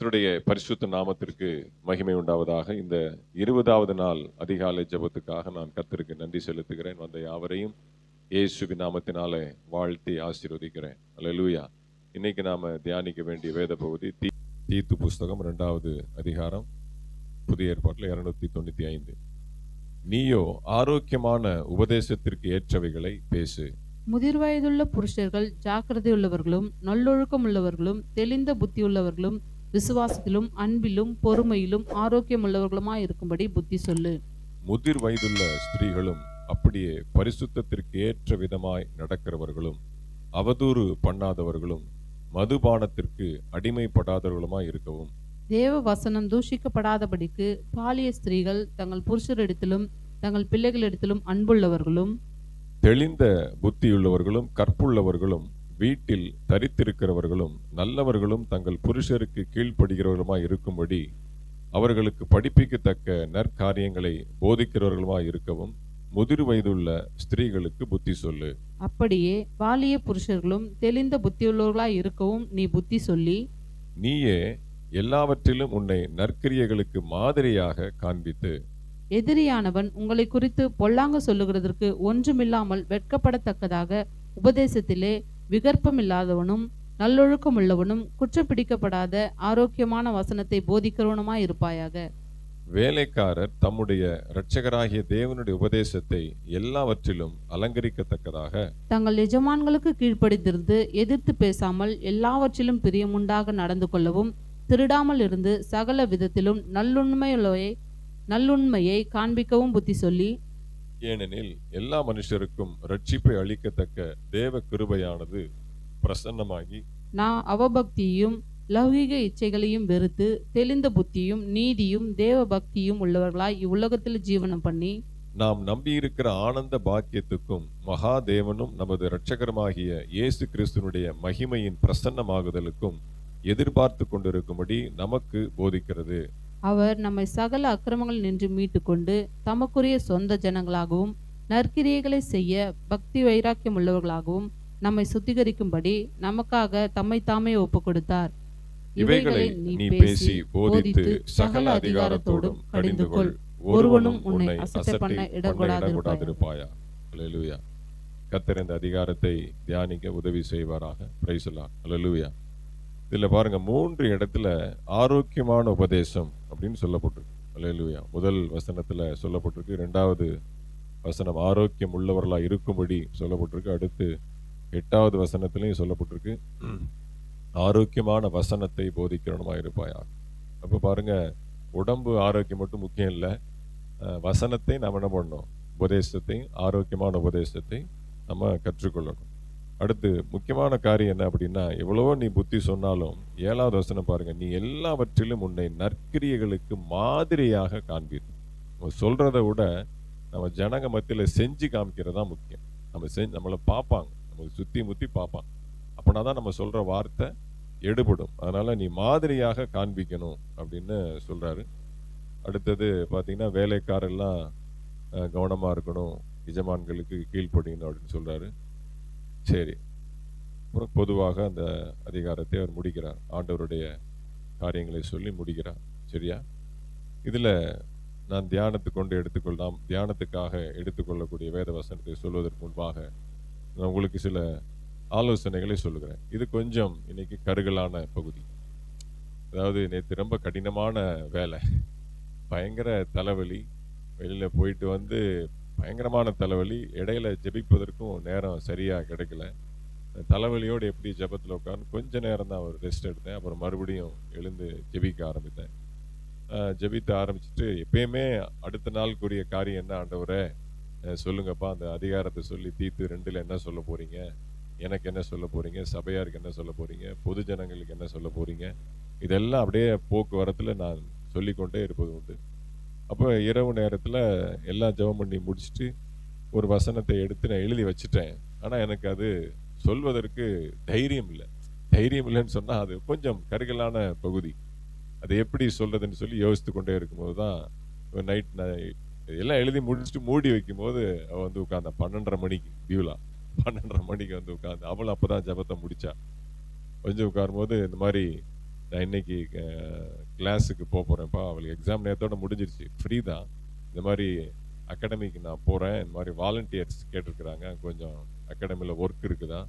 கர்த்தருடைய பரிசுத்த நாமத்திற்கு மகிமை உண்டாவதாக. இந்த 20வது நாள் அதிகாலை ஜெபத்துக்காக நான் கர்த்தருக்கு நன்றி செலுத்துகிறேன். வந்த யாவரையும் இயேசுவின் நாமத்தினாலே வாழ்த்தி ஆசீர்வதிக்கிறேன். அல்லேலூயா. இன்னைக்கு நாம தியானிக்க வேண்டிய வேத பகுதி தீத்து புஸ்தகம் 2வது அதிகாரம், புதிய ஏற்பாட்டில் 295. நீயோ ஆரோக்கியமான உபதேசத்திற்கு ஏற்றவைகளை பேசு. முதிர்வயதுள்ள புருஷர்கள் ஜாக்கிரதையுள்ளவர்களும் நல்லொழுக்கம் உள்ளவர்களும் தெளிந்த புத்தியுள்ளவர்களும் விசுவாசத்திலும் அன்பிலும் பொறுமையிலும் ஆரோக்கியமுள்ளவர்களுமாய் இருக்கும்படி புத்தி சொல்லு. முதிர் வயதுள்ள ஸ்திரீகளும் அப்படியே பரிசுத்தத்திற்கு ஏற்ற விதமாய் நடக்கிறவர்களும் அவதூறு பண்ணாதவர்களும் மதுபானத்திற்கு அடிமைப்படாதவர்களுமாய் இருக்கவும். தேவ வசனம் தூஷிக்கப்படாதபடிக்கு பாலிய ஸ்திரீகள் தங்கள் புருஷரிடத்திலும் தங்கள் பிள்ளைகளிடத்திலும் அன்புள்ளவர்களும் தெளிந்த புத்தியுள்ளவர்களும் கற்புள்ளவர்களும் வீட்டில் தரித்திருக்கிறவர்களும் நல்லவர்களும் தங்கள் புருஷருக்கு கீழ்ப்படுகிறவர்களுமாய் இருக்கும்படி அவர்களுக்கு படிப்பிக்கத்தக்க நற்காரியங்களை போதிக்கிறவர்களுமாய் இருக்கவும் முதிர் வயதுள்ள ஸ்திரீகளுக்கு புத்தி சொல்லு. அப்படியே பாலிய புருஷர்களும் தெளிந்த புத்தியுள்ளவர்களாய் இருக்கவும் நீ புத்தி சொல்லி, நீயே எல்லாவற்றிலும் உன்னை நற்கிரியைகளுக்கு மாதிரியாக காண்பித்து எதிரியானவன் உங்களை குறித்து பொல்லாங்க சொல்லுகிறதற்கு ஒன்றுமில்லாமல் வெட்கப்படத்தக்கதாக உபதேசத்திலே விகற்பமில்லாதவனும் நல்லொழுக்கமுள்ளவனும் குற்றப்பிடிக்கப்படாத ஆரோக்கியமான வசனத்தை போதிக்கிறவனுமாய் இருப்பாயாக. வேலைக்காரர் தம்முடைய இரட்சகராகிய தேவனுடைய உபதேசத்தை எல்லாவற்றிலும் அலங்கரிக்கத்தக்கதாக தங்கள் எஜமான்களுக்கு கீழ்ப்படிந்திருந்து எதிர்த்து பேசாமல் எல்லாவற்றிலும் பிரியமுண்டாக நடந்து கொள்ளவும் திருடாமல் இருந்து சகல விதத்திலும் நல்லுண்மையை காண்பிக்கவும் புத்தி சொல்லி, ஏனெனில் எல்லா மனுஷருக்கும் ரட்சிப்பை அளிக்கத்தக்க தேவ கிருபையானது பிரசன்னமாகி நான் அவபக்தியையும் லௌகிக இச்சைகளையும் வெறுத்து தெளிந்த புத்தியும் நீதியும் தேவ பக்தியும் உள்ளவர்களாய் இவ்வுலகத்தில் ஜீவனம் பண்ணி நாம் நம்பியிருக்கிற ஆனந்த பாக்கியத்துக்கும் மகாதேவனும் நமது இரட்சகருமாகிய இயேசு கிறிஸ்துனுடைய மகிமையின் பிரசன்னமாகுதலுக்கும் எதிர்பார்த்து கொண்டிருக்கும்படி நமக்கு போதிக்கிறது. அவர் நம்மை சகல அக்கிரமங்கள் நின்று மீட்டு கொண்டு தமக்குரிய சொந்த ஜனங்களாகவும் நற்கிரியைகளை செய்ய பக்தி வைராக்கியம் உள்ளவர்களாகவும் நம்மை சுத்திகரிக்கும்படி நமக்காக தம்மை தாமே ஒப்பு கொடுத்தார். இவைகளை நீ பேசி போதித்து சகல அதிகாரத்தோடும் கடிந்து கொள். ஒருவனும் உன்னை அசட்டை பண்ண இடக்கூடாதிருப்பாயா. அல்லேலூயா. கர்த்தர் இந்த அதிகாரத்தை தியானிக்க உதவி செய்வாராக. Praise the Lord. அல்லேலூயா. இதுல பாருங்க, 3 இடத்துல ஆரோக்கியமான உபதேசம் அப்படின்னு சொல்லப்பட்டிருக்கு. அல்லேலூயா. முதல் வசனத்துல சொல்லப்பட்டிருக்கு. 2வது வசனம் ஆரோக்கியம் உள்ளவர்களா இருக்கும்படி சொல்லப்பட்டிருக்கு. அடுத்து 8வது வசனத்திலையும் சொல்லப்பட்டிருக்கு, ஆரோக்கியமான வசனத்தை போதிக்கிறவனுமா இருப்பாயா. அப்ப பாருங்க, உடம்பு ஆரோக்கியம் மட்டும் முக்கியம் இல்லை, வசனத்தை நம்ம என்ன பண்ணணும், உபதேசத்தை, ஆரோக்கியமான உபதேசத்தை நம்ம கற்றுக்கொள்ளணும். அடுத்து முக்கியமான காரியம் என்ன அப்படின்னா, எவ்வளவோ நீ புத்தி சொன்னாலும் 7வது வசனம் பாருங்க, நீ எல்லாவற்றிலும் உன்னை நற்கிரியைகளுக்கு மாதிரியாக காண்பீர். நம்ம சொல்றதை விட நம்ம ஜனங்க மத்தியில செஞ்சு காமிக்கிறதா முக்கியம். நம்மளை பார்ப்பாங்க, நமக்கு சுத்தி முத்தி பார்ப்பாங்க. அப்படின்னா தான் நம்ம சொல்ற வார்த்தை எடுபடும். அதனால நீ மாதிரியாக காண்பிக்கணும் அப்படின்னு சொல்றாரு. அடுத்தது பார்த்தீங்கன்னா, வேலைக்காரெல்லாம் கவனமா இருக்கணும், எஜமான்களுக்கு கீழ்ப்படியணும் அப்படின்னு சொல்றாரு. சரி, அப்புறம் பொதுவாக அந்த அதிகாரத்தை அவர் முடிக்கிறார். ஆண்டவருடைய காரியங்களை சொல்லி முடிக்கிறார். சரியா? இதுல நான் நாம் தியானத்துக்காக எடுத்துக்கொள்ளக்கூடிய வேத வசனத்தை சொல்வதற்கு முன்பாக நான் உங்களுக்கு சில ஆலோசனைகளை சொல்லுகிறேன். இது கொஞ்சம் இன்னைக்கு கருகலான பகுதி. அதாவது நேற்று ரொம்ப கடினமான வேலை, பயங்கர தலைவலி, வெளியில போயிட்டு வந்து பயங்கரமான தலைவலி, இடையில ஜெபிப்பதற்கும் நேரம் சரியா கிடைக்கல. தலைவலியோடு எப்படி ஜெபத்தில் உட்கார்ந்து கொஞ்ச நேரம் தான் ஒரு ரெஸ்ட் எடுத்தேன். அப்புறம் மறுபடியும் எழுந்து ஜெபிக்க ஆரம்பித்தேன். ஜெபித்த ஆரம்பிச்சுட்டு எப்பயுமே அடுத்த நாளுக்குரிய காரியம் என்ன, ஆண்டவரே சொல்லுங்கப்பா, அந்த அதிகாரத்தை சொல்லி தீத்து 2ல் என்ன சொல்ல போறீங்க, எனக்கு என்ன சொல்ல போறீங்க, சபையாருக்கு என்ன சொல்ல போறீங்க, பொது ஜனங்களுக்கு என்ன சொல்ல போறீங்க, இதெல்லாம் அப்படியே போக்குவரத்தில் நான் சொல்லிக்கொண்டே இருப்பது உண்டு. அப்போ இரவு நேரத்தில் எல்லாம் ஜெபம் பண்ணி முடிச்சுட்டு ஒரு வசனத்தை எடுத்து நான் எழுதி வச்சுட்டேன். ஆனால் எனக்கு அது சொல்வதற்கு தைரியம் இல்லைன்னு சொன்னால் அது கொஞ்சம் கருகலான பகுதி. அது எப்படி சொல்றதுன்னு சொல்லி யோசித்து கொண்டே இருக்கும்போது தான் நைட் நான் எல்லாம் எழுதி முடிச்சுட்டு மூடி வைக்கும் போது அவள் வந்து உட்காந்தா 12:30 மணிக்கு, பியூலா 12:30 மணிக்கு வந்து உட்காந்து, அவளும் அப்போதான் ஜபத்தை முடிச்சா. கொஞ்சம் உட்காரும் போது இந்த மாதிரி நான் இன்னைக்கு கிளாஸுக்கு போகிறேன்ப்பா, அவளுக்கு எக்ஸாம் நேரத்தோட முடிஞ்சிருச்சு, ஃப்ரீ தான். இந்த மாதிரி அகாடமிக்கு நான் போகிறேன், இந்த மாதிரி வாலண்டியர்ஸ் கேட்டிருக்கிறாங்க, கொஞ்சம் அகாடமியில் ஒர்க் இருக்குதா,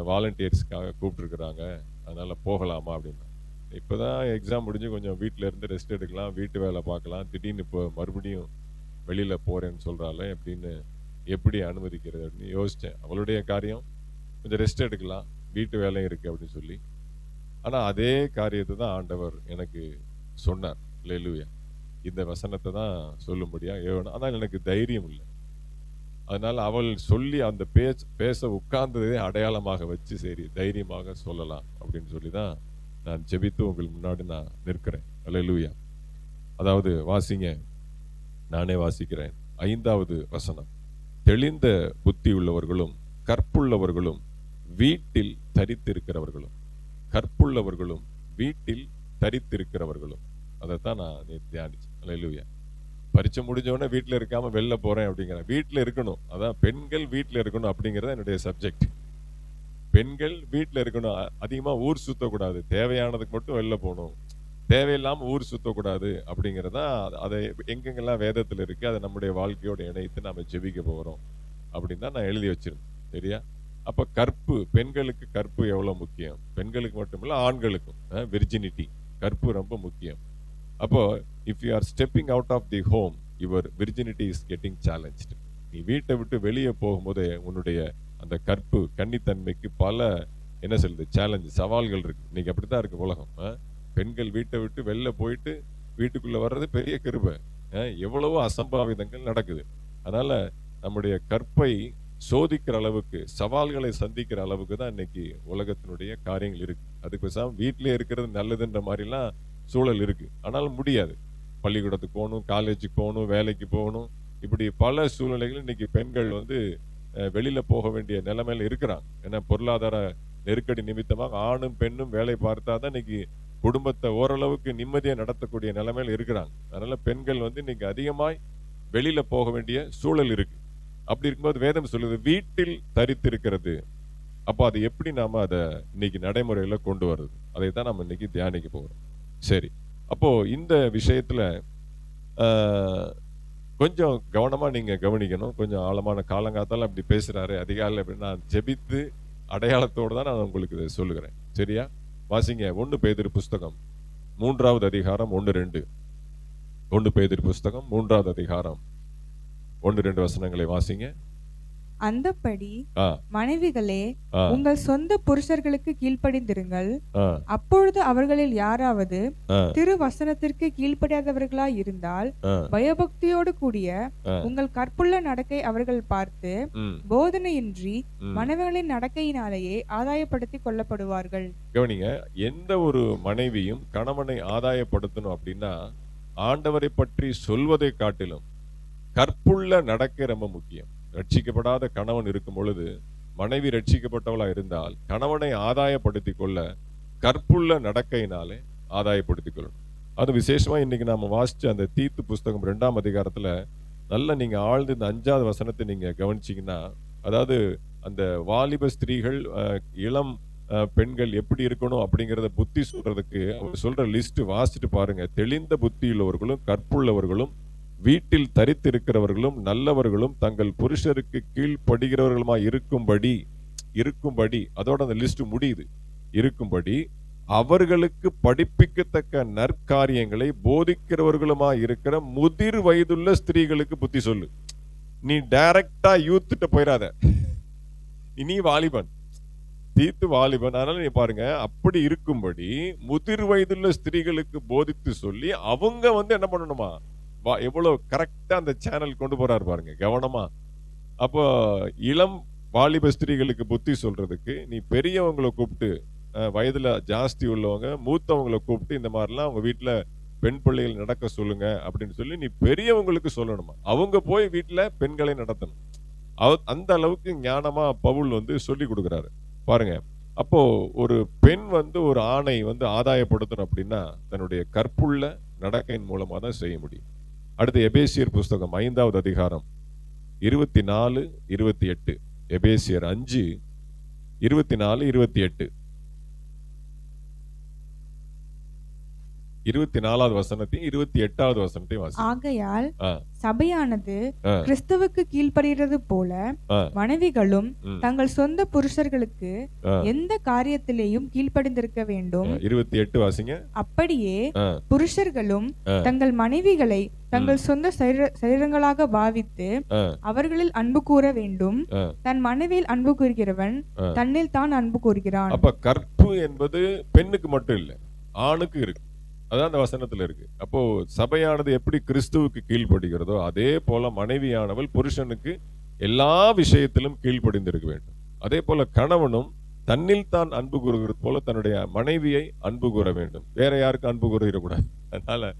வாலண்டியர்ஸ்க்காக கூப்பிட்டுருக்குறாங்க, அதனால் போகலாமா அப்படின்னா. இப்போ தான் எக்ஸாம் முடிஞ்சு கொஞ்சம் வீட்டில் இருந்து ரெஸ்ட் எடுக்கலாம், வீட்டு வேலை பார்க்கலாம், திடீர்னு இப்போ மறுபடியும் வெளியில் போகிறேன்னு சொல்கிறாள் அப்படின்னு எப்படி அனுமதிக்கிறது அப்படின்னு யோசித்தேன். அவளுடைய காரியம், கொஞ்சம் ரெஸ்ட் எடுக்கலாம், வீட்டு வேலையும் இருக்குது அப்படின்னு சொல்லி. ஆனால் அதே காரியத்தை தான் ஆண்டவர் எனக்கு சொன்னார். அல்லேலூயா. இந்த வசனத்தை தான் சொல்லும்படியா ஏவணும். ஆனால் எனக்கு தைரியம் இல்லை. அதனால் அவள் சொல்லி அந்த பேச உட்கார்ந்ததே அடையாளமாக வச்சு சரி தைரியமாக சொல்லலாம் அப்படின்னு சொல்லி தான் நான் ஜெபித்து உங்களுக்கு முன்னாடி நான் நிற்கிறேன். அல்லேலூயா. அதாவது வாசிங்க, நானே வாசிக்கிறேன். 5வது வசனம். தெளிந்த புத்தி உள்ளவர்களும் கற்புள்ளவர்களும் வீட்டில் தரித்திருக்கிறவர்களும், கற்புள்ளவர்களும் வீட்டில் தரித்திருக்கிறவர்களும், அதைத்தான் நான் தியானிச்சேன். அல்லேலூயா. பரீட்சை முடிஞ்சோடனே வீட்டில் இருக்காம வெளில போறேன் அப்படிங்கிற, வீட்டில் இருக்கணும். அதான் பெண்கள் வீட்டில் இருக்கணும் அப்படிங்கிறது என்னுடைய சப்ஜெக்ட். பெண்கள் வீட்டில் இருக்கணும், அதிகமா ஊர் சுத்தக்கூடாது, தேவையானதுக்கு மட்டும் வெளில போகணும், தேவையில்லாம ஊர் சுத்தக்கூடாது அப்படிங்கிறதா. அதை எங்கெங்கெல்லாம் வேதத்தில் இருக்கு அதை நம்முடைய வாழ்க்கையோட இணைத்து நாம ஜெபிக்க போகிறோம் அப்படின்னு தான் நான் எழுதி வச்சிருந்தேன். சரியா? அப்ப கற்பு, பெண்களுக்கு கற்பு எவ்வளவு முக்கியம், பெண்களுக்கு மட்டுமில்ல ஆண்களுக்கும் விர்ஜினிட்டி, கற்பு ரொம்ப முக்கியம். அப்போ if you are stepping out of the home, your virginity is getting challenged. நீ வீட்டை விட்டு வெளியே போகும்போது உன்னுடைய அந்த கற்பு, கன்னித்தன்மைக்கு பல என்ன சொல்லுது சேலஞ்சு, சவால்கள் இருக்கு. இன்னைக்கு அப்படித்தான் இருக்கு உலகம். பெண்கள் வீட்டை விட்டு வெளில போயிட்டு வீட்டுக்குள்ள வர்றது பெரிய கிருபை. எவ்வளவோ அசம்பாவிதங்கள் நடக்குது. அதனால நம்முடைய கற்பை சோதிக்கிற அளவுக்கு, சவால்களை சந்திக்கிற அளவுக்கு தான் இன்னைக்கு உலகத்தினுடைய காரியங்கள் இருக்கு. அதுக்கு பேசாம வீட்டிலே இருக்கிறது நல்லதுன்ற மாதிரிலாம் சூழல் இருக்கு. ஆனாலும் முடியாது. பள்ளிக்கூடத்துக்கு போகணும், காலேஜுக்கு போகணும், வேலைக்கு போகணும், இப்படி பல சூழ்நிலைகள் இன்னைக்கு பெண்கள் வெளியில போக வேண்டிய நிலைமையில இருக்கிறாங்க. ஏன்னா பொருளாதார நெருக்கடி நிமித்தமாக ஆணும் பெண்ணும் வேலை பார்த்தாதான் இன்னைக்கு குடும்பத்தை ஓரளவுக்கு நிம்மதியா நடத்தக்கூடிய நிலைமையில இருக்கிறாங்க. அதனால பெண்கள் இன்னைக்கு அதிகமாய் வெளியில போக வேண்டிய சூழல் இருக்கு. அப்படி இருக்கும்போது வேதம் சொல்லுது வீட்டில் தரித்திருக்கிறது. அப்போ அது எப்படி நாம அதை இன்னைக்கு நடைமுறையில கொண்டு வர்றது, அதை தான் நம்ம இன்னைக்கு தியானிக்க போகிறோம். சரி, அப்போ இந்த விஷயத்துல கொஞ்சம் கவனமா நீங்க கவனிக்கணும். கொஞ்சம் ஆழமான, காலங்காத்தால அப்படி பேசுறாரு அதிகாலையில் அப்படின்னு நான் ஜெபித்து அடையாளத்தோடு தான் நான் உங்களுக்கு இதை சொல்லுகிறேன். சரியா? வாசிங்க 1 பேதுரு புஸ்தகம் 3வது அதிகாரம் 1-2. 1 பேதுரு புஸ்தகம் 3வது அதிகாரம் 1-2 வசனங்களை வாசிங்க. அந்தப்படி மனைவிகளே, உங்கள் சொந்த புருஷர்களுக்கு கீழ்ப்படிந்திருங்கள். அப்பொழுது அவர்களில் யாராவது திருவசனத்திற்கு கீழ்ப்படியாதவர்களாய் இருந்தால் பயபக்தியோடு கூடிய உங்கள் கற்புள்ள நடக்கை அவர்கள் பார்த்து போதனையின்றி மனைவிகளின் நடக்கையினாலேயே ஆதாயப்படுத்திக் கொள்ளப்படுவார்கள். கவனிங்க, எந்த ஒரு மனைவியும் கணவனை ஆதாயப்படுத்தணும் அப்படின்னா ஆண்டவரை பற்றி சொல்வதை காட்டிலும் கற்புள்ள நடக்கை ரொம்ப முக்கியம். ரட்சிக்கப்படாத கணவன் இருக்கும் பொழுது மனைவி ரட்சிக்கப்பட்டவளா இருந்தால் கணவனை ஆதாயப்படுத்திக் கொள்ள கற்புள்ள நடக்கையினாலே ஆதாயப்படுத்திக் கொள்ளணும். அது விசேஷமா இன்னைக்கு நாம வாசிச்ச அந்த தீத்து புஸ்தகம் 2ஆம் அதிகாரத்துல நல்லா நீங்க ஆழ்ந்து இந்த 5வது வசனத்தை நீங்க கவனிச்சீங்கன்னா, அதாவது அந்த வாலிப ஸ்திரீகள், இளம் பெண்கள் எப்படி இருக்கணும் அப்படிங்கிறத புத்தி சொல்றதுக்கு அவர் சொல்ற லிஸ்ட் வாசிட்டு பாருங்க. தெளிந்த புத்தியுள்ளவர்களும் கற்புள்ளவர்களும் வீட்டில் தரித்திருக்கிறவர்களும் நல்லவர்களும் தங்கள் புருஷருக்கு கீழ்ப்படுகிறவர்களுமாய் இருக்கும்படி அதோட அந்த லிஸ்ட் முடியுது. இருக்கும்படி அவர்களுக்கு படிப்பிக்கத்தக்க நற்காரியங்களை போதிக்கிறவர்களுமாய் இருக்கிற முதிர் வயதுள்ள ஸ்திரீகளுக்கு புத்தி சொல்லு. நீ டைரக்டா யூத்திட்ட போயிடாத, இனி வாலிபன், தீத்து வாலிபன். அதனால நீ பாருங்க, அப்படி இருக்கும்படி முதிர் வயதுள்ள ஸ்திரீகளுக்கு போதித்து சொல்லி அவங்க என்ன பண்ணணுமா, எவ்வளவு கரெக்டா அந்த சேனல் கொண்டு போறாரு பாருங்க, கவனமா. அப்போ இளம் வாலிப ஸ்திரீகளுக்கு புத்தி சொல்றதுக்கு நீ பெரியவங்களை கூப்பிட்டு, வயதுல ஜாஸ்தி உள்ளவங்க மூத்தவங்களை கூப்பிட்டு இந்த மாதிரிலாம் அவங்க வீட்டுல பெண் பிள்ளைகள் நடக்க சொல்லுங்க அப்படின்னு சொல்லி நீ பெரியவங்களுக்கு சொல்லணுமா. அவங்க போய் வீட்டுல பெண்களை நடத்தணும். அந்த அளவுக்கு ஞானமா பவுல் சொல்லி கொடுக்குறாரு பாருங்க. அப்போ ஒரு பெண் ஒரு ஆணை ஆதாயப்படுத்தணும் அப்படின்னா தன்னுடைய கற்புள்ள நடக்கையின் மூலமா தான் செய்ய முடியும். அடுத்து எபேசியர் புஸ்தகம் 5வது அதிகாரம் 24-28. எபேசியர் 5:24-28. 24வது வசனத்தையும் 28வது வசனத்தையும் வாசி. ஆகையால் சபையானது கிறிஸ்துவுக்கு கீழ்ப்படுகிறது போல மனைவிகளும் தங்கள் சொந்த புருஷர்களுக்கு எந்த காரியத்திலேயும் கீழ்ப்படிந்திருக்க வேண்டும். 28 வாசிங்க. அப்படியே புருஷர்களும் தங்கள் மனைவிகளை தங்கள் சொந்த சரீரங்களாக பாவித்து அவர்களில் அன்பு கூற வேண்டும். தன் மனைவியில் அன்பு கூறுகிறவன் தன்னில் தான் அன்பு கூறுகிறான். அப்ப கற்பு என்பது பெண்ணுக்கு மட்டும் இல்ல, ஆணுக்கு இருக்கு. அதான் அந்த வசனத்துல இருக்கு. அப்போ சபையானது எப்படி கிறிஸ்துவுக்கு கீழ்ப்படுகிறதோ அதே போல மனைவியானவள் புருஷனுக்கு எல்லா விஷயத்திலும் கீழ்ப்படிந்திருக்க வேண்டும். அதே போல கணவனும் தன்னில் தான் அன்பு கூறுகிறது போல தன்னுடைய மனைவியை அன்பு கூற வேண்டும். வேற யாருக்கும் அன்பு கூறக்கூடாது. அதனால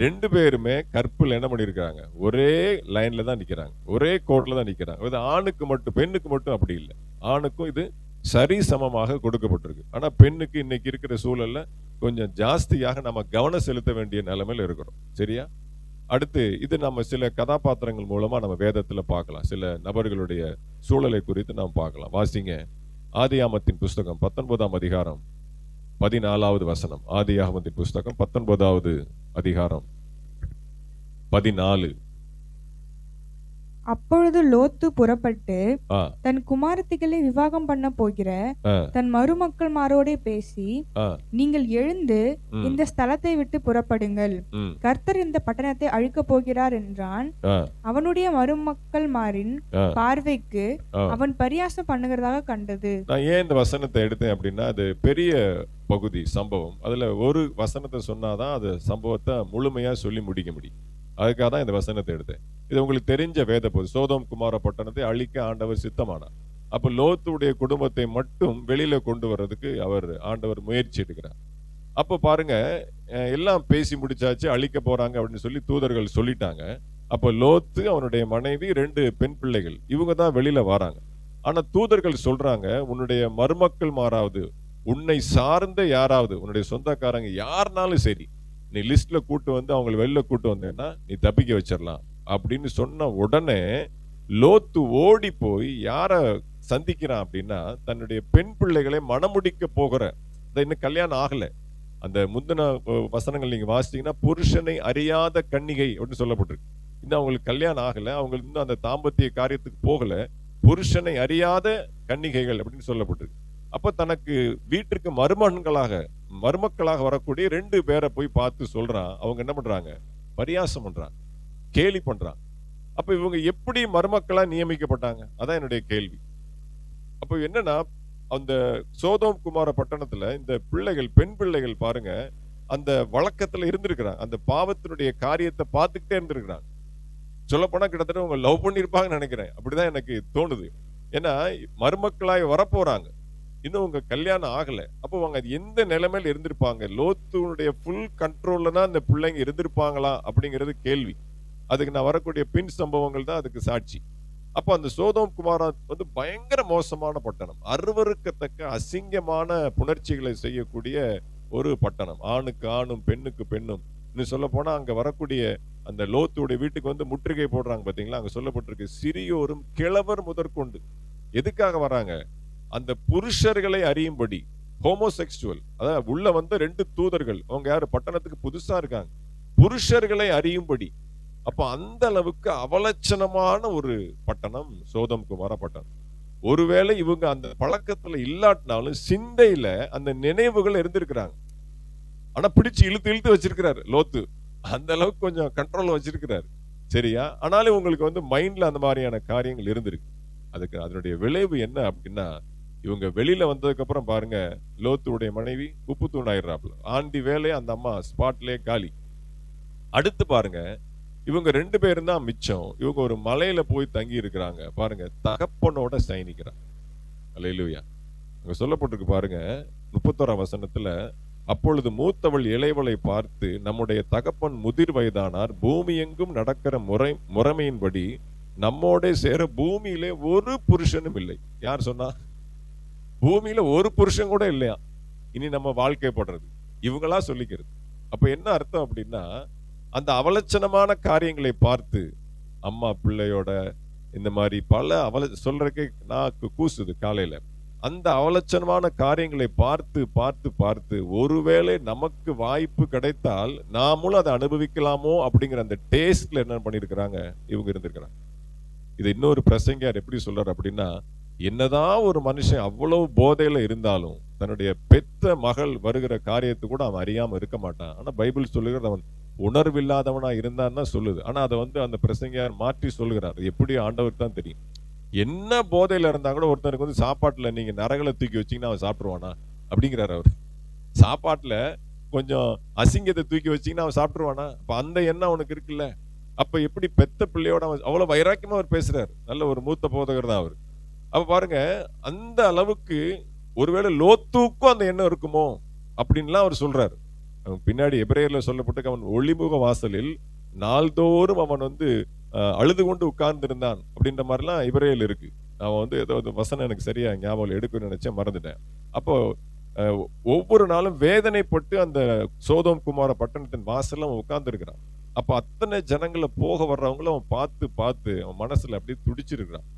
2 பேருமே கற்புல என்ன பண்ணிருக்காங்க, ஒரே லைன்ல தான் நிக்கிறாங்க, ஒரே கோட்ல தான் நிக்கிறாங்க. அது ஆணுக்கு மட்டும், பெண்ணுக்கு மட்டும் அப்படி இல்லை. ஆணுக்கும் இது சரி சமமாக கொடுக்கப்பட்டிருக்கு. ஆனா பெண்ணுக்கு இன்னைக்கு இருக்கிற சூழல்ல கொஞ்சம் ஜாஸ்தியாக நம்ம கவனம் செலுத்த வேண்டிய நிலைமையில இருக்கிறோம். சரியா? அடுத்து இது நம்ம சில கதாபாத்திரங்கள் மூலமா நம்ம வேதத்துல பார்க்கலாம். சில நபர்களுடைய சூழலை குறித்து நாம் பார்க்கலாம். வாசிங்க ஆதியாகமத்தின் புஸ்தகம் 19ஆம் அதிகாரம் 14வது வசனம். ஆதியாகமத்தின் புஸ்தகம் 19வது அதிகாரம் 14. அப்பொழுது லோத்து புறப்பட்டு தன் குமாரத்திகளை விவாகம் பண்ண போகிற தன் மருமக்கள்மாரோட பேசி, நீங்கள் எழுந்து இந்த ஸ்தலத்தை விட்டு புறப்படுங்கள், கர்த்தர் இந்த பட்டணத்தை அழிக்க போகிறார் என்றான். அவனுடைய மருமக்கள்மாரின் பார்வைக்கு அவன் பரியாசம் பண்ணுகிறதாக கண்டது. நான் ஏன் இந்த வசனத்தை எடுத்தேன் அப்படின்னா, அது பெரிய பகுதி சம்பவம். அதுல ஒரு வசனத்தை சொன்னாதான் அது சம்பவத்தை முழுமையா சொல்லி முடிக்க முடியும். அதுக்காக தான் இந்த வசனத்தை எடுத்தேன். இது உங்களுக்கு தெரிஞ்ச வேத பகுதி. சோதோம் குமார பட்டணத்தை அழிக்க ஆண்டவர் சித்தமானார். அப்ப லோத்துடைய குடும்பத்தை மட்டும் வெளியில கொண்டு வர்றதுக்கு ஆண்டவர் முயற்சி எடுக்கிறார். அப்ப பாருங்க, எல்லாம் பேசி முடிச்சாச்சு, அழிக்க போறாங்க அப்படின்னு சொல்லி தூதர்கள் சொல்லிட்டாங்க. அப்ப லோத்து, அவனுடைய மனைவி, 2 பெண் பிள்ளைகள், இவங்க தான் வெளியில வராங்க. ஆனா தூதர்கள் சொல்றாங்க, உன்னுடைய மருமக்கள் மாறாவது, உன்னை சார்ந்த யாராவது, உன்னுடைய சொந்தக்காரங்க யாருனாலும் சரி, நீ லிஸ்ட்ல கூட்டு வந்து அவங்களை வெளில கூட்டு வந்தேன்னா நீ தப்பிக்க வச்சிடலாம் அப்படின்னு சொன்ன உடனே லோத்து ஓடி போய் யார சந்திக்கிறான் அப்படின்னா, தன்னுடைய பெண் பிள்ளைகளை மணமுடிக்க போகிற, இன்னும் கல்யாணம் ஆகல, அந்த முந்தின வசனங்கள் நீங்க வாசிச்சீங்கன்னா புருஷனை அறியாத கன்னிகை அப்படின்னு சொல்லப்பட்டிருக்கு. இன்னும் அவங்களுக்கு கல்யாணம் ஆகல, அவங்களுக்கு இன்னும் அந்த தாம்பத்திய காரியத்துக்கு போகல, புருஷனை அறியாத கன்னிகைகள் அப்படின்னு சொல்லப்பட்டிருக்கு. அப்ப தனக்கு வீட்டிற்கு மருமக்களாக வரக்கூடிய 2 பேரை போய் பார்த்து சொல்றான். அவங்க என்ன பண்றாங்க, பரியாசம் பண்றாங்க, கேலி பண்றாங்க. அப்ப இவங்க எப்படி மருமக்களா நியமிக்கப்பட்டாங்க? அதான் என்னுடைய கேள்வி. அப்ப என்னன்னா, அந்த சோதோம் குமார பட்டணத்துல இந்த பிள்ளைகள், பெண் பிள்ளைகள் பாருங்க, அந்த வழக்கத்துல இருந்திருக்கிறாங்க, அந்த பாவத்தினுடைய காரியத்தை பார்த்துக்கிட்டே இருந்திருக்கிறாங்க. சொல்ல போனா கிட்டத்தட்ட அவங்க லவ் பண்ணிருப்பாங்கன்னு நினைக்கிறேன். அப்படிதான் எனக்கு தோணுது. ஏன்னா மருமக்களாய் வரப்போறாங்க, இன்னும் உங்க கல்யாணம் ஆகல. அப்போ அவங்க எந்த நிலைமையில இருந்திருப்பாங்க? லோத்துடைய ஃபுல் கண்ட்ரோல்ல தான் அந்த பிள்ளைங்க இருந்திருப்பாங்களா அப்படிங்கிறது கேள்வி. அதுக்கு நான் வரக்கூடிய பின் சம்பவங்கள் தான் அதுக்கு சாட்சி. அப்போ அந்த சோதோம் குமாரா வந்து பயங்கர மோசமான பட்டணம், அருவருக்கத்தக்க அசிங்கமான புணர்ச்சிகளை செய்யக்கூடிய ஒரு பட்டணம். ஆணுக்கு ஆணும், பெண்ணுக்கு பெண்ணும். இன்னும் சொல்ல போனா அங்க வரக்கூடிய அந்த லோத்துடைய வீட்டுக்கு வந்து முற்றுகை போடுறாங்க பாத்தீங்களா? அங்க சொல்லப்பட்டிருக்கு, சிறியோரும் கிழவர் முதற்கொண்டு. எதுக்காக வராங்க? அந்த புருஷர்களை அறியும்படி. ஹோமோசெக்சுவல், அதாவது உள்ள வந்து 2 தூதர்கள், அவங்க யாரு, பட்டணத்துக்கு புதுசா இருக்காங்க, புருஷர்களை அறியும்படி. அப்ப அந்த அளவுக்கு அவலட்சணமான ஒரு பட்டணம் சோதோம் குமார பட்டணம். ஒருவேளை இவங்க அந்த பழக்கத்துல இல்லாட்டினாலும் சிந்தையில அந்த நினைவுகள் இருந்திருக்கிறாங்க. ஆனா பிடிச்சு இழுத்து வச்சிருக்கிறாரு லோத்து, அந்த அளவுக்கு கொஞ்சம் கண்ட்ரோல்ல வச்சிருக்கிறாரு. சரியா? ஆனாலும் உங்களுக்கு வந்து மைண்ட்ல அந்த மாதிரியான காரியங்கள் இருந்திருக்கு. அதனுடைய விளைவு என்ன அப்படின்னா, இவங்க வெளியில வந்ததுக்கு அப்புறம் பாருங்க, லோத்துடைய மனைவி உப்பு தூணாயிடுறாப்புல. ஆண்டி வேலையை அந்த அம்மா ஸ்பாட்லயே காலி. அடுத்து பாருங்க, இவங்க 2 பேரும் தான் மிச்சம். இவங்க ஒரு மலையில போய் தங்கி இருக்கிறாங்க. பாருங்க, தகப்பனோட சயனிக்கிறாங்க. அல்லேலூயா. அங்க சொல்லப்பட்டிருக்கு பாருங்க 31ஆம் வசனத்துல, அப்பொழுது மூத்தவள் இளையவளை பார்த்து, நம்முடைய தகப்பன் முதிர் வயதானார், பூமி எங்கும் நடக்கிற முறைமையின்படி நம்மோட சேர பூமியிலே ஒரு புருஷனும் இல்லை. யார் சொன்னா? பூமியில ஒரு புருஷன் கூட இல்லையா இனி நம்ம வாழ்க்கை படுறது, இவங்களா சொல்லிக்கிறது. அப்ப என்ன அர்த்தம் அப்படின்னா, அந்த அவலட்சணமான காரியங்களை பார்த்து அம்மா பிள்ளையோட இந்த மாதிரி பல சொல்றதுக்கே நாக்கு கூசுது காலையில. அந்த அவலட்சணமான காரியங்களை பார்த்து பார்த்து பார்த்து ஒருவேளை நமக்கு வாய்ப்பு கிடைத்தால் நாமும் அதை அனுபவிக்கலாமோ அப்படிங்கிற அந்த டேஸ்ட்ல என்ன பண்ணிருக்கிறாங்க இவங்க இருந்திருக்கிறாங்க. இது இன்னொரு பிரசங்கியார் எப்படி சொல்றாரு அப்படின்னா, என்னதான் ஒரு மனுஷன் அவ்வளவு போதையில இருந்தாலும் தன்னுடைய பெத்த மகள் வருகிற காரியத்தை கூட அவன் அறியாம இருக்க மாட்டான். ஆனா பைபிள் சொல்லுகிறது அவன் உணர்வில்லாதவனா இருந்தான்னா சொல்லுது. ஆனா அதை அந்த பிரசங்கியார் மாற்றி சொல்லுகிறார். எப்படி ஆண்டவருக்கு தான் தெரியும். என்ன போதையில இருந்தா கூட ஒருத்தருக்கு சாப்பாட்டுல நீங்க நரகளை தூக்கி வச்சீங்கன்னா அவன் சாப்பிட்டுருவானா அப்படிங்கிறாரு அவர். சாப்பாட்டுல கொஞ்சம் அசிங்கத்தை தூக்கி வச்சீங்கன்னா அவன் சாப்பிட்டுருவானா? அப்ப அந்த எண்ணம் அவனுக்கு இருக்குல்ல. அப்ப எப்படி பெத்த பிள்ளையோட அவன் அவ்வளவு வைராக்கியமா அவர் பேசுறாரு. நல்ல ஒரு மூத்த போதகர் தான் அவர். அப்ப பாருங்க, அந்த அளவுக்கு ஒருவேளை லோத்துக்கும் அந்த எண்ணம் இருக்குமோ அப்படின்லாம் அவர் சொல்றாரு. அவன் பின்னாடி எபிரேயர்ல சொல்லப்பட்டு அவன் ஒளிமுக வாசலில் நாள்தோறும் அவன் அழுது கொண்டு உட்கார்ந்து இருந்தான் அப்படின்ற மாதிரிலாம் எபிரேயர்ல இருக்கு. அவன் ஏதோ வசனம் எனக்கு சரியா ஞாபகம் எடுக்கணும்னு நினைச்சேன், மறந்துட்டேன். அப்போ ஒவ்வொரு நாளும் வேதனைப்பட்டு அந்த சோதோம் குமார பட்டணத்தின் வாசல்ல அவன் உட்கார்ந்து இருக்கிறான். அப்ப அத்தனை ஜனங்களை போக வர்றவங்களும் அவன் பார்த்து பார்த்து அவன் மனசுல அப்படியே துடிச்சிருக்கிறான்.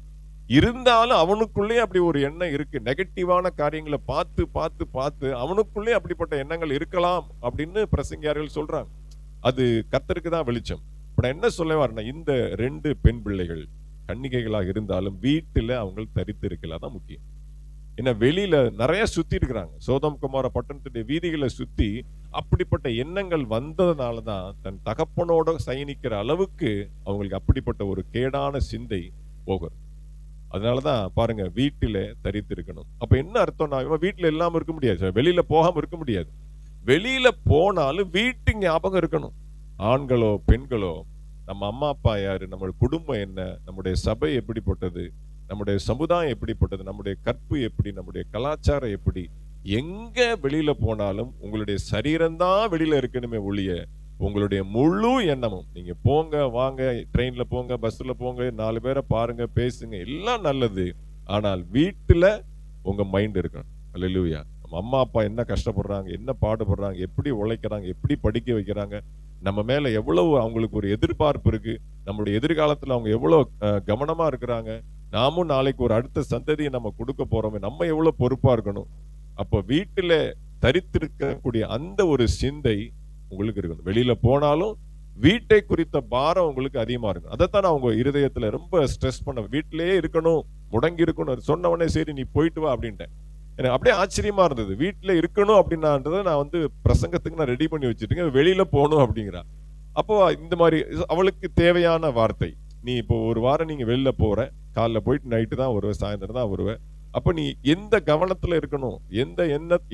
இருந்தாலும் அவனுக்குள்ளே அப்படி ஒரு எண்ணம் இருக்கு. நெகட்டிவான காரியங்களை பார்த்து பார்த்து பார்த்து அவனுக்குள்ளே அப்படிப்பட்ட எண்ணங்கள் இருக்கலாம் அப்படின்னு பிரசங்கியார்கள் சொல்றாங்க. அது கர்த்தருக்கு தான் வெளிச்சம். இப்ப நான் என்ன சொல்ல வரேன்னா, இந்த 2 பெண் பிள்ளைகள் கன்னிகைகளாக இருந்தாலும் வீட்டுல அவங்க தரித்து இருக்கலாம் தான் முக்கியம். ஏன்னா வெளியில நிறைய சுத்தி இருக்கிறாங்க. சோதம் குமார பட்டணத்துடைய வீதிகளை சுத்தி அப்படிப்பட்ட எண்ணங்கள் வந்ததுனாலதான் தன் தகப்பனோட சயனிக்கிற அளவுக்கு அவங்களுக்கு அப்படிப்பட்ட ஒரு கேடான சிந்தை போகும். அதனாலதான் பாருங்க, வீட்டில தரித்து இருக்கணும். அப்ப என்ன அர்த்தம்னா, வீட்டுல இல்லாம இருக்க முடியாது, வெளியில போகாம இருக்க முடியாது. வெளியில போனாலும் வீட்டு ஞாபகம் இருக்கணும். ஆண்களோ பெண்களோ, நம்ம அம்மா அப்பா யாரு, நம்மளுடைய குடும்பம் என்ன, நம்முடைய சபை எப்படிப்பட்டது, நம்முடைய சமுதாயம் எப்படிப்பட்டது, நம்முடைய கற்பு எப்படி, நம்முடைய கலாச்சாரம் எப்படி. எங்க வெளியில போனாலும் உங்களுடைய சரீரம்தான் வெளியில இருக்கணுமே ஒழிய உங்களுடைய முழு எண்ணமும், நீங்க போங்க வாங்க, ட்ரெயின்ல போங்க, பஸ்ல போங்க, 4 பேரை பாருங்க, பேசுங்க, எல்லாம் நல்லது. ஆனால் வீட்டுல உங்க மைண்ட் இருக்கணும். அல்லேலூயா. நம்ம அம்மா அப்பா என்ன கஷ்டப்படுறாங்க, என்ன பாடுபடுறாங்க, எப்படி உழைக்கிறாங்க, எப்படி படிக்க வைக்கிறாங்க, நம்ம மேல எவ்வளவு அவங்களுக்கு ஒரு எதிர்பார்ப்பு இருக்கு, நம்மளுடைய எதிர்காலத்துல அவங்க எவ்வளவு கவனமா இருக்கிறாங்க, நாமும் நாளைக்கு ஒரு அடுத்த சந்ததியை நம்ம கொடுக்க போறோமே, நம்ம எவ்வளவு பொறுப்பா இருக்கணும். அப்ப வீட்டுல தரித்திருக்கக்கூடிய அந்த ஒரு சிந்தை உங்களுக்கு இருக்கணும். வெளியில போனாலும் வீட்டை குறித்த பாரம் உங்களுக்கு அதிகமா இருக்கும். அதைத்தான் அவங்க இருதயத்துல ரொம்ப ஸ்ட்ரெஸ் பண்ண, வீட்டிலேயே இருக்கணும், முடங்கி இருக்கணும். சொன்ன உடனே சரி நீ போயிட்டு வா அப்படின்ட்டேன். எனக்கு அப்படியே ஆச்சரியமா இருந்தது. வீட்டுல இருக்கணும் அப்படின்னான்றதை நான் பிரசங்கத்துக்கு நான் ரெடி பண்ணி வச்சுட்டேங்க, வெளியில போகணும் அப்படிங்கிறா. அப்போ இந்த மாதிரி அவளுக்கு தேவையான வார்த்தை, நீ இப்போ ஒரு வாரம் நீங்க வெளில போற, காலைல போயிட்டு நைட்டு தான் வருவேன், சாயந்தரம் தான் வருவேன். அப்ப நீ எந்த கவனத்துல இருக்கணும், எந்த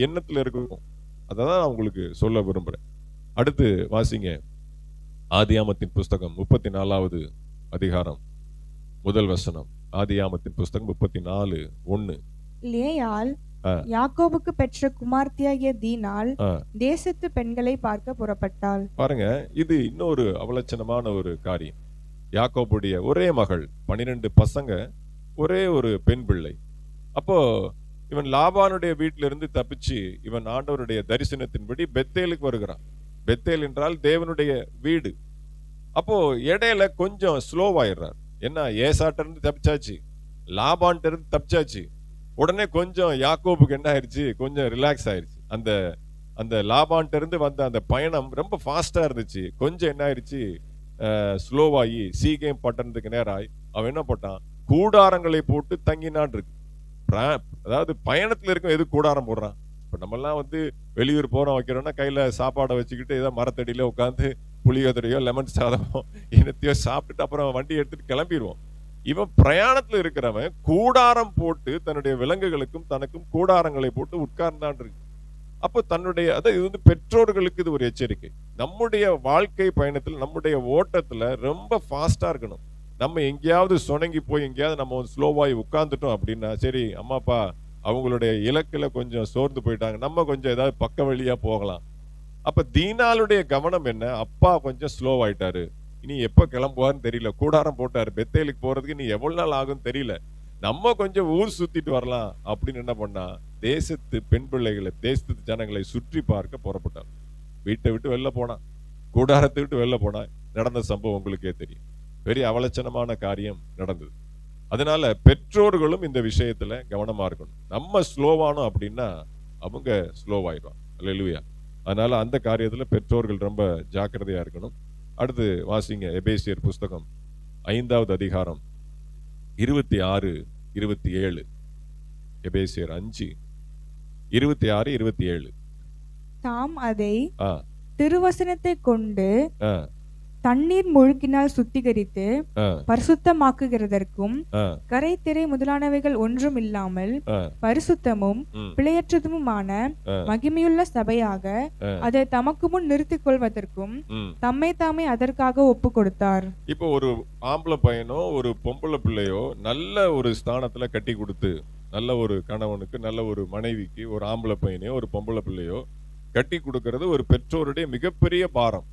எண்ணத்துல இருக்கணும், அதான் நான் உங்களுக்கு சொல்ல விரும்புறேன். அடுத்து வாசிங்க, ஆதியாமத்தின் புஸ்தகம் 34வது அதிகாரம் 1 வசனம். ஆதியாமத்தின் புஸ்தகம் 34:1. லேயாள் யாக்கோபுக்கு பெற்ற குமார்த்தியாகிய தீனாள் தேசத்து பெண்களை பார்க்க புறப்பட்டாள். பாருங்க, இது இன்னொரு அவலட்சணமான ஒரு காரியம். யாக்கோபுடைய ஒரே மகள், 12 பசங்க, ஒரே ஒரு பெண் பிள்ளை. அப்போ இவன் லாபானுடைய வீட்டில இருந்து தப்பிச்சு இவன் ஆண்டவருடைய தரிசனத்தின்படி பெத்தேலுக்கு வருகிறான். பெத்தேல் என்றால் தேவனுடைய வீடு. அப்போ இடையில கொஞ்சம் ஸ்லோவாயிடுறார். என்ன, ஏசாட்ட இருந்து தப்பிச்சாச்சு, லாபான்ட்ட இருந்து தப்பிச்சாச்சு. உடனே கொஞ்சம் யாக்கோபுக்கு என்ன ஆயிடுச்சு, கொஞ்சம் ரிலாக்ஸ் ஆயிடுச்சு. அந்த லாபான்ட்ட இருந்து வந்த அந்த பயணம் ரொம்ப ஃபாஸ்டா இருந்துச்சு. கொஞ்சம் என்ன ஆயிடுச்சு, ஸ்லோவாகி சீகேம் பட்டணத்துக்கு நேராய் அவன் என்ன போட்டான், கூடாரங்களை போட்டு தங்கினான் இருக்கு. அதாவது பயணத்துல இருக்கும் எது கூடாரம் போடுறான். இப்ப நம்ம எல்லாம் வெளியூர் போறோம் வைக்கிறோம்னா கையில சாப்பாடை வச்சுக்கிட்டு ஏதோ மரத்தடியில உட்காந்து புளியோதரையோ லெமன் சாதமோ என்னத்தையோ சாப்பிட்டுட்டு அப்புறம் வண்டி எடுத்துட்டு கிளம்பிடுவோம். இவன் பிரயாணத்துல இருக்கிறவன் கூடாரம் போட்டு தன்னுடைய விலங்குகளுக்கும் தனக்கும் கூடாரங்களை போட்டு உட்கார்ந்தான் இருக்கு. அப்போ தன்னுடைய இது பெற்றோர்களுக்கு இது ஒரு எச்சரிக்கை. நம்முடைய வாழ்க்கை பயணத்துல, நம்முடைய ஓட்டத்துல ரொம்ப ஃபாஸ்டா இருக்கணும். நம்ம எங்கேயாவது சொனங்கி போய் எங்கேயாவது நம்ம ஸ்லோவாகி உட்கார்ந்துட்டோம் அப்படின்னா, சரி அம்மா அப்பா அவங்களுடைய இலக்குல கொஞ்சம் சோர்ந்து போயிட்டாங்க, நம்ம கொஞ்சம் ஏதாவது பக்க வழியா போகலாம். அப்ப தீனாளுடைய கவனம் என்ன, அப்பா கொஞ்சம் ஸ்லோவாயிட்டாரு, இனி எப்ப கிளம்புவாருன்னு தெரியல, கூடாரம் போட்டாரு, பெத்தேலுக்கு போறதுக்கு நீ எவ்வளவு நாள் ஆகும் தெரியல, நம்ம கொஞ்சம் ஊர் சுத்திட்டு வரலாம் அப்படின்னு என்ன பண்ணா, தேசத்து பெண் பிள்ளைகளை, தேசத்து ஜனங்களை சுற்றி பார்க்க புறப்பட்டார். வீட்டை விட்டு வெளில போனா, கூடாரத்தை விட்டு வெளில போனா. நடந்த சம்பவம் உங்களுக்கே தெரியும். பெரிய அவலட்சணமான காரியம் நடந்தது. அதனால பெற்றோர்களும் இந்த விஷயத்துல கவனமா இருக்கணும். நம்ம ஸ்லோவானோம் அப்படின்னா அவங்க ஸ்லோவாயிடுவாங்க. அல்லேலூயா. அதனால அந்த காரியத்துல பெற்றோர்கள் ரொம்ப ஜாக்கிரதையா இருக்கணும். அடுத்து வாசிங்க எபேசியர் புஸ்தகம் 5வது அதிகாரம் 26, 27. எபேசியர் 5, 26, 27. தாம் அதை திருவசனத்தை கொண்டு தண்ணீர் முழுக்கினால் சுத்திகரித்து பரிசுத்தமாக்குகிறதற்கும் கரை திரை முதலானவைகள் ஒன்றும் இல்லாமல் பரிசுத்தமும் பிழையற்றதுமான மகிமையுள்ள சபையாக அதை தமக்கு முன் நிறுத்திக் கொள்வதற்கும் தம்மை தாமே அதற்காக ஒப்பு கொடுத்தார். இப்போ ஒரு ஆம்பளை பையனோ ஒரு பொம்பளை பிள்ளையோ நல்ல ஒரு ஸ்தானத்துல கட்டி கொடுத்து, நல்ல ஒரு கணவனுக்கு, நல்ல ஒரு மனைவிக்கு ஒரு ஆம்பளை பையனையோ ஒரு பொம்பளை பிள்ளையோ கட்டி கொடுக்கிறது ஒரு பெற்றோருடைய மிகப்பெரிய பாரம்.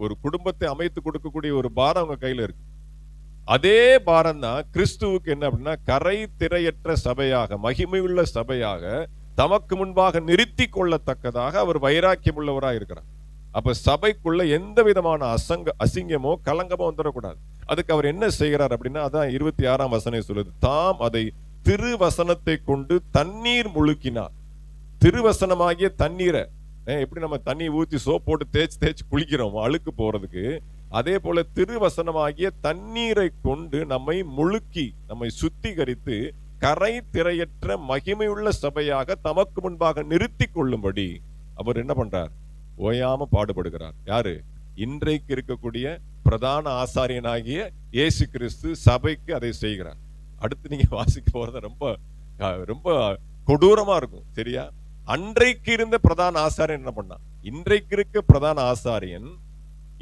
ஒரு குடும்பத்தை அமைத்து கொடுக்கக்கூடிய ஒரு பாரம் அவங்க கையில இருக்கு. அதே பாரம் தான் கிறிஸ்துவுக்கு என்ன அப்படின்னா, கரை திரையற்ற சபையாக, மகிமையுள்ள சபையாக தமக்கு முன்பாக நிறுத்தி கொள்ளத்தக்கதாக அவர் வைராக்கியம் உள்ளவராக இருக்கிறார். அப்ப சபைக்குள்ள எந்த விதமான அசிங்கமோ கலங்கமோ வந்துடக்கூடாது. அதுக்கு அவர் என்ன செய்கிறார் அப்படின்னா, அதான் 26ஆம் வசனம் சொல்லுது, தாம் அதை திருவசனத்தை கொண்டு தண்ணீர் முழுக்கினார். திருவசனமாகிய தண்ணீரை எப்படி நம்ம தண்ணி ஊத்தி சோப் போட்டு தேய்ச்சி குளிக்கிறோம் அழுக்கு போறதுக்கு, அதே போல திருவசனமாகிய தண்ணீரை கொண்டு நம்மை முழுக்கி நம்மை சுத்திகரித்து கரை திரையற்ற மகிமையுள்ள சபையாக தமக்கு முன்பாக நிறுத்தி கொள்ளும்படி அவர் என்ன பண்றார்? ஓயாம பாடுபடுகிறார். யாரு? இன்றைக்கு இருக்கக்கூடிய பிரதான ஆசாரியனாகிய இயேசு கிறிஸ்து சபைக்கு அதை செய்கிறார். அடுத்து நீங்க வாசிக்க போறது ரொம்ப ரொம்ப கொடூரமா இருக்கும். சரியா? அன்றைக்கு இருந்த பிரதான ஆசாரியன் என்ன பண்ணா? இன்றைக்கு இருக்க பிரதான ஆசாரியன்,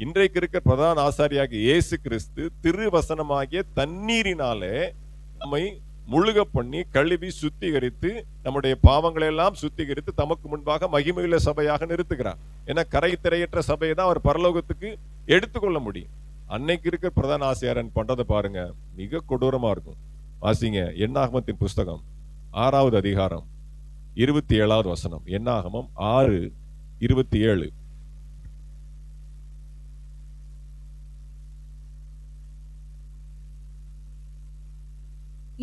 இன்றைக்கு இருக்க பிரதான ஆசாரியாகிய இயேசு கிறிஸ்து திருவசனமாகிய தண்ணீரினாலே நம்மை முழுக பண்ணி கழுவி சுத்திகரித்து நம்முடைய பாவங்களை எல்லாம் சுத்திகரித்து தமக்கு முன்பாக மகிமையுள்ள சபையாக நிறுத்துகிறார். ஏன்னா கரை திரையற்ற சபையை தான் அவர் பரலோகத்துக்கு எடுத்துக்கொள்ள முடியும். அன்னைக்கு இருக்க பிரதான ஆசாரியன் பண்றதை பாருங்க, மிக கொடூரமா இருக்கும். வாசிங்க என்னாகமத்தின் புஸ்தகம் 6வது அதிகாரம் 27வது வசனம். என்னாகமம் 6:27.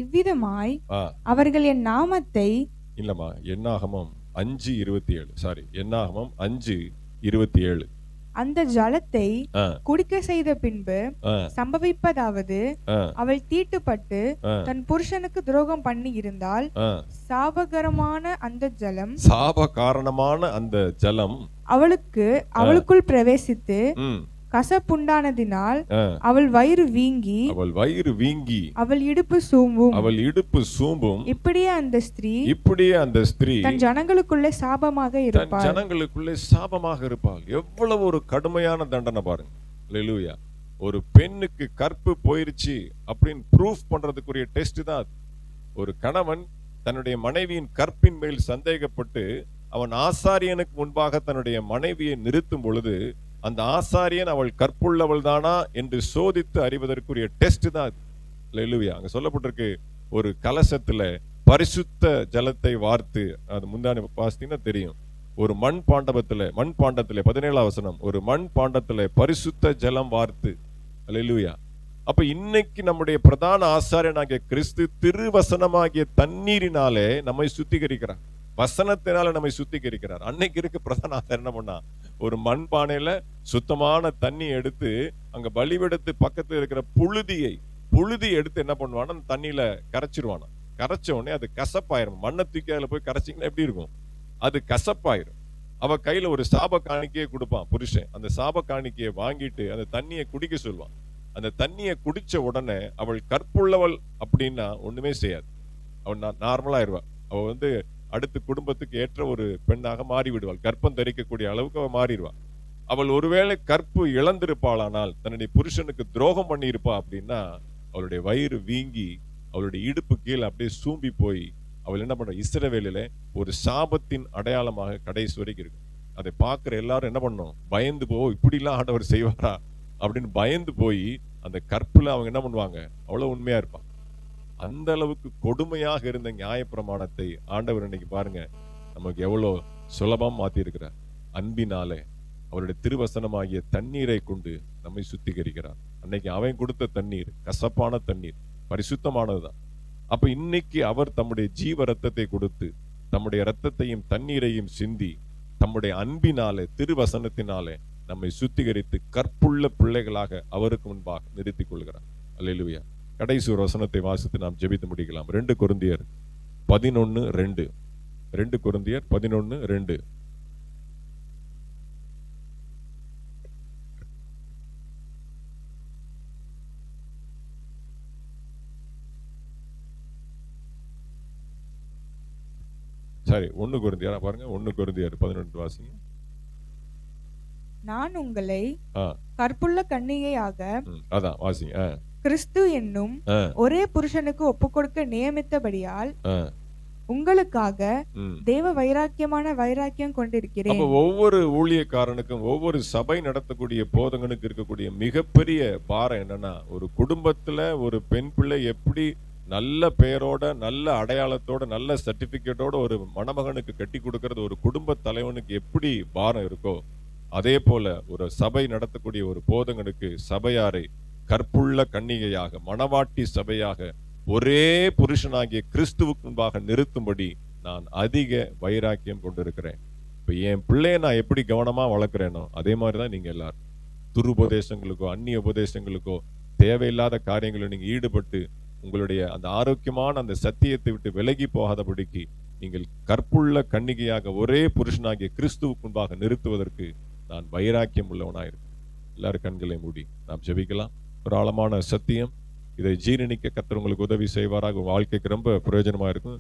இவ்விதமாய் அவர்கள் என் நாமத்தை இல்லம்மா, என்னாகமம் 5:27. சாரி, என்னாகமம் 5:27. அந்த ஜலத்தை குடிக்க செய்த பின்பு சம்பவிப்பதாவது, அவள் தீட்டுப்பட்டு தன் புருஷனுக்கு துரோகம் பண்ணி இருந்தால் சாபகரமான அந்த ஜலம், சாபகாரணமான அந்த ஜலம் அவளுக்குள் பிரவேசித்து கசப்புண்டானதினால் அவள் வயிறு வீங்கி அவள் இடுப்பு சூம்பும். இப்படியே அந்த ஸ்திரீ தன் ஜனங்களுக்குள்ளே சாபமாக இருப்பாள். எவ்வளவு ஒரு கடுமையான தண்டனை பாருங்க. அல்லேலூயா. ஒரு பெண்ணுக்கு கற்பு போயிருச்சு அப்படின்னு ப்ரூஃப் பண்றதுக்குரிய டெஸ்ட் தான். ஒரு கணவன் தன்னுடைய மனைவியின் கற்பின் மேல் சந்தேகப்பட்டு அவன் ஆசாரியனுக்கு முன்பாக தன்னுடைய மனைவியை நிறுத்தும் பொழுது அந்த ஆசாரியன் அவள் கற்புள்ளவள் தானா என்று சோதித்து அறிவதற்குரிய டெஸ்ட் தான். அல்லேலூயா. அங்க சொல்லப்பட்டிருக்கு, ஒரு கலசத்துல பரிசுத்த ஜலத்தை வார்த்து, அது முந்தானி வாசித்தீங்கன்னா தெரியும், ஒரு மண் பாண்டத்துல 17ஆம் வசனம், ஒரு மண் பாண்டத்துல பரிசுத்த ஜலம் வார்த்து. அல்லேலூயா. அப்ப இன்னைக்கு நம்முடைய பிரதான ஆசாரியனாகிய கிறிஸ்து திருவசனமாகிய தண்ணீரினாலே நம்மை சுத்திகரிக்கிறார். வசனத்தினால நம்மை சுத்திகரிக்கிறார். அன்னைக்கு இருக்க பிரதான ஆசாரியன் என்ன பண்ணா, ஒரு மண் பானையில சுத்தமான தண்ணி எடுத்து அங்க பலிபீடத்து பக்கத்துல இருக்கிற புழுதி எடுத்து என்ன பண்ணுவானா, அந்த தண்ணியில கரைச்சிருவானா. கரைச்ச உடனே அது கசப்பாயிரும். மண்ணை தூக்கி அதுல போய் கரைச்சிங்கன்னா எப்படி இருக்கும்? அது கசப்பாயிரும். அவ கையில ஒரு சாப காணிக்கையை கொடுப்பான் புருஷன். அந்த சாப காணிக்கையை வாங்கிட்டு அந்த தண்ணியை குடிக்க சொல்லுவான். அந்த தண்ணியை குடிச்ச உடனே அவள் கற்புள்ளவள் அப்படின்னா ஒண்ணுமே செய்யாது. அவள் நார்மலா ஆயிடுவா. அவ அடுத்த குடும்பத்துக்கு ஏற்ற ஒரு பெண்ணாக மாறி விடுவாள். கற்பம் தரிக்கக்கூடிய அளவுக்கு அவள் மாறிடுவாள். அவள் ஒருவேளை கற்பு இழந்திருப்பாளானால், தன்னுடைய புருஷனுக்கு துரோகம் பண்ணி இருப்பா அப்படின்னா, அவளுடைய வயிறு வீங்கி அவளுடைய இடுப்பு கீழே அப்படியே சூம்பி போய் அவள் என்ன பண்ற, இஸ்ரவேலில ஒரு சாபத்தின் அடையாளமாக கடைசி வரைக்கும் இருக்கு. அதை பார்க்கிற எல்லாரும் என்ன பண்ணும், பயந்து இப்படிலாம் ஆண்டவர் செய்வாரா அப்படின்னு பயந்து போய் அந்த கற்புல அவங்க என்ன பண்ணுவாங்க, அவ்வளவு உண்மையா இருப்பாங்க. அந்த அளவுக்கு கொடுமையாக இருந்த நியாயப்பிரமாணத்தை ஆண்டவர் இன்னைக்கு பாருங்க நமக்கு எவ்வளவு சுலபம் மாத்தி இருக்கிறார். அன்பினாலே அவருடைய திருவசனமாகிய தண்ணீரை கொண்டு நம்மை சுத்திகரிக்கிறார். அன்னைக்கு அவன் கொடுத்த தண்ணீர் கசப்பான தண்ணீர். பரிசுத்தமானதுதான். அப்ப இன்னைக்கு அவர் தம்முடைய ஜீவ ரத்தத்தை கொடுத்து, தம்முடைய ரத்தத்தையும் தண்ணீரையும் சிந்தி, தம்முடைய அன்பினாலே, திருவசனத்தினாலே நம்மை சுத்திகரித்து கற்புள்ள பிள்ளைகளாக அவருக்கு முன்பாக நிறுத்திக் கொள்கிறார். அல்லேலூயா. கடைசி ஒரு வசனத்தை வாசித்து நாம் ஜெபித்து முடிக்கலாம். 2 கொரிந்தியர் 11:2. 2 கொரிந்தியர் 11:2. சரி, 1 கொரிந்தியர் பாருங்க. 1 கொரிந்தியர் 11 வாசிங்க. நான் உங்களை கற்புள்ள கன்னிகையாக, அதான் வாசிங்க, கிறிஸ்து என்னும் ஒரே புருஷனுக்கு ஒப்புக்கொடுக்க நியமித்தபடியால் உங்களுக்காக தேவ வைராக்கியமான வைராக்கியம் கொண்டிருக்கிறேன். ஒவ்வொரு ஊழியக்காரனுக்கும், ஒவ்வொரு சபை நடத்தக்கூடிய போதகனுக்கு இருக்கக்கூடிய மிகப்பெரிய பாரம் என்னன்னா, ஒரு குடும்பத்துல ஒரு பெண் பிள்ளை எப்படி நல்ல பெயரோட, நல்ல அடையாளத்தோட, நல்ல சர்டிபிகேட்டோட ஒரு மணமகனுக்கு கட்டி கொடுக்கறது ஒரு குடும்ப தலைவனுக்கு எப்படி பாரம் இருக்கோ, அதே போல ஒரு சபை நடத்தக்கூடிய ஒரு போதகனுக்கு சபையாரை கற்புள்ள கன்னிகையாக, மணவாட்டி சபையாக, ஒரே புருஷனாகிய கிறிஸ்துவுக்கு முன்பாக நிறுத்தும்படி நான் அதிக வைராக்கியம் கொண்டிருக்கிறேன். இப்ப என் பிள்ளைய நான் எப்படி கவனமா வளர்க்கிறேனோ அதே மாதிரிதான் நீங்க எல்லாரும் துருபதேசங்களுக்கோ அந்நிய உபதேசங்களுக்கோ தேவையில்லாத காரியங்களை நீங்க ஈடுபட்டு உங்களுடைய அந்த ஆரோக்கியமான அந்த சத்தியத்தை விட்டு விலகி போகாதபடிக்கு நீங்கள் கற்புள்ள கன்னிகையாக ஒரே புருஷனாகிய கிறிஸ்துவுக்கு முன்பாக நிறுத்துவதற்கு நான் வைராக்கியம் உள்ளவனாயிருக்கேன். எல்லாரும் கண்களை மூடி நாம் ஜெபிக்கலாம். ஒரு ஆழமான சத்தியம். இதை ஜீரணிக்க கர்த்தர் உங்களுக்கு உதவி செய்வாராக. வாழ்க்கைக்கு ரொம்ப பிரயோஜனமா இருக்கும்.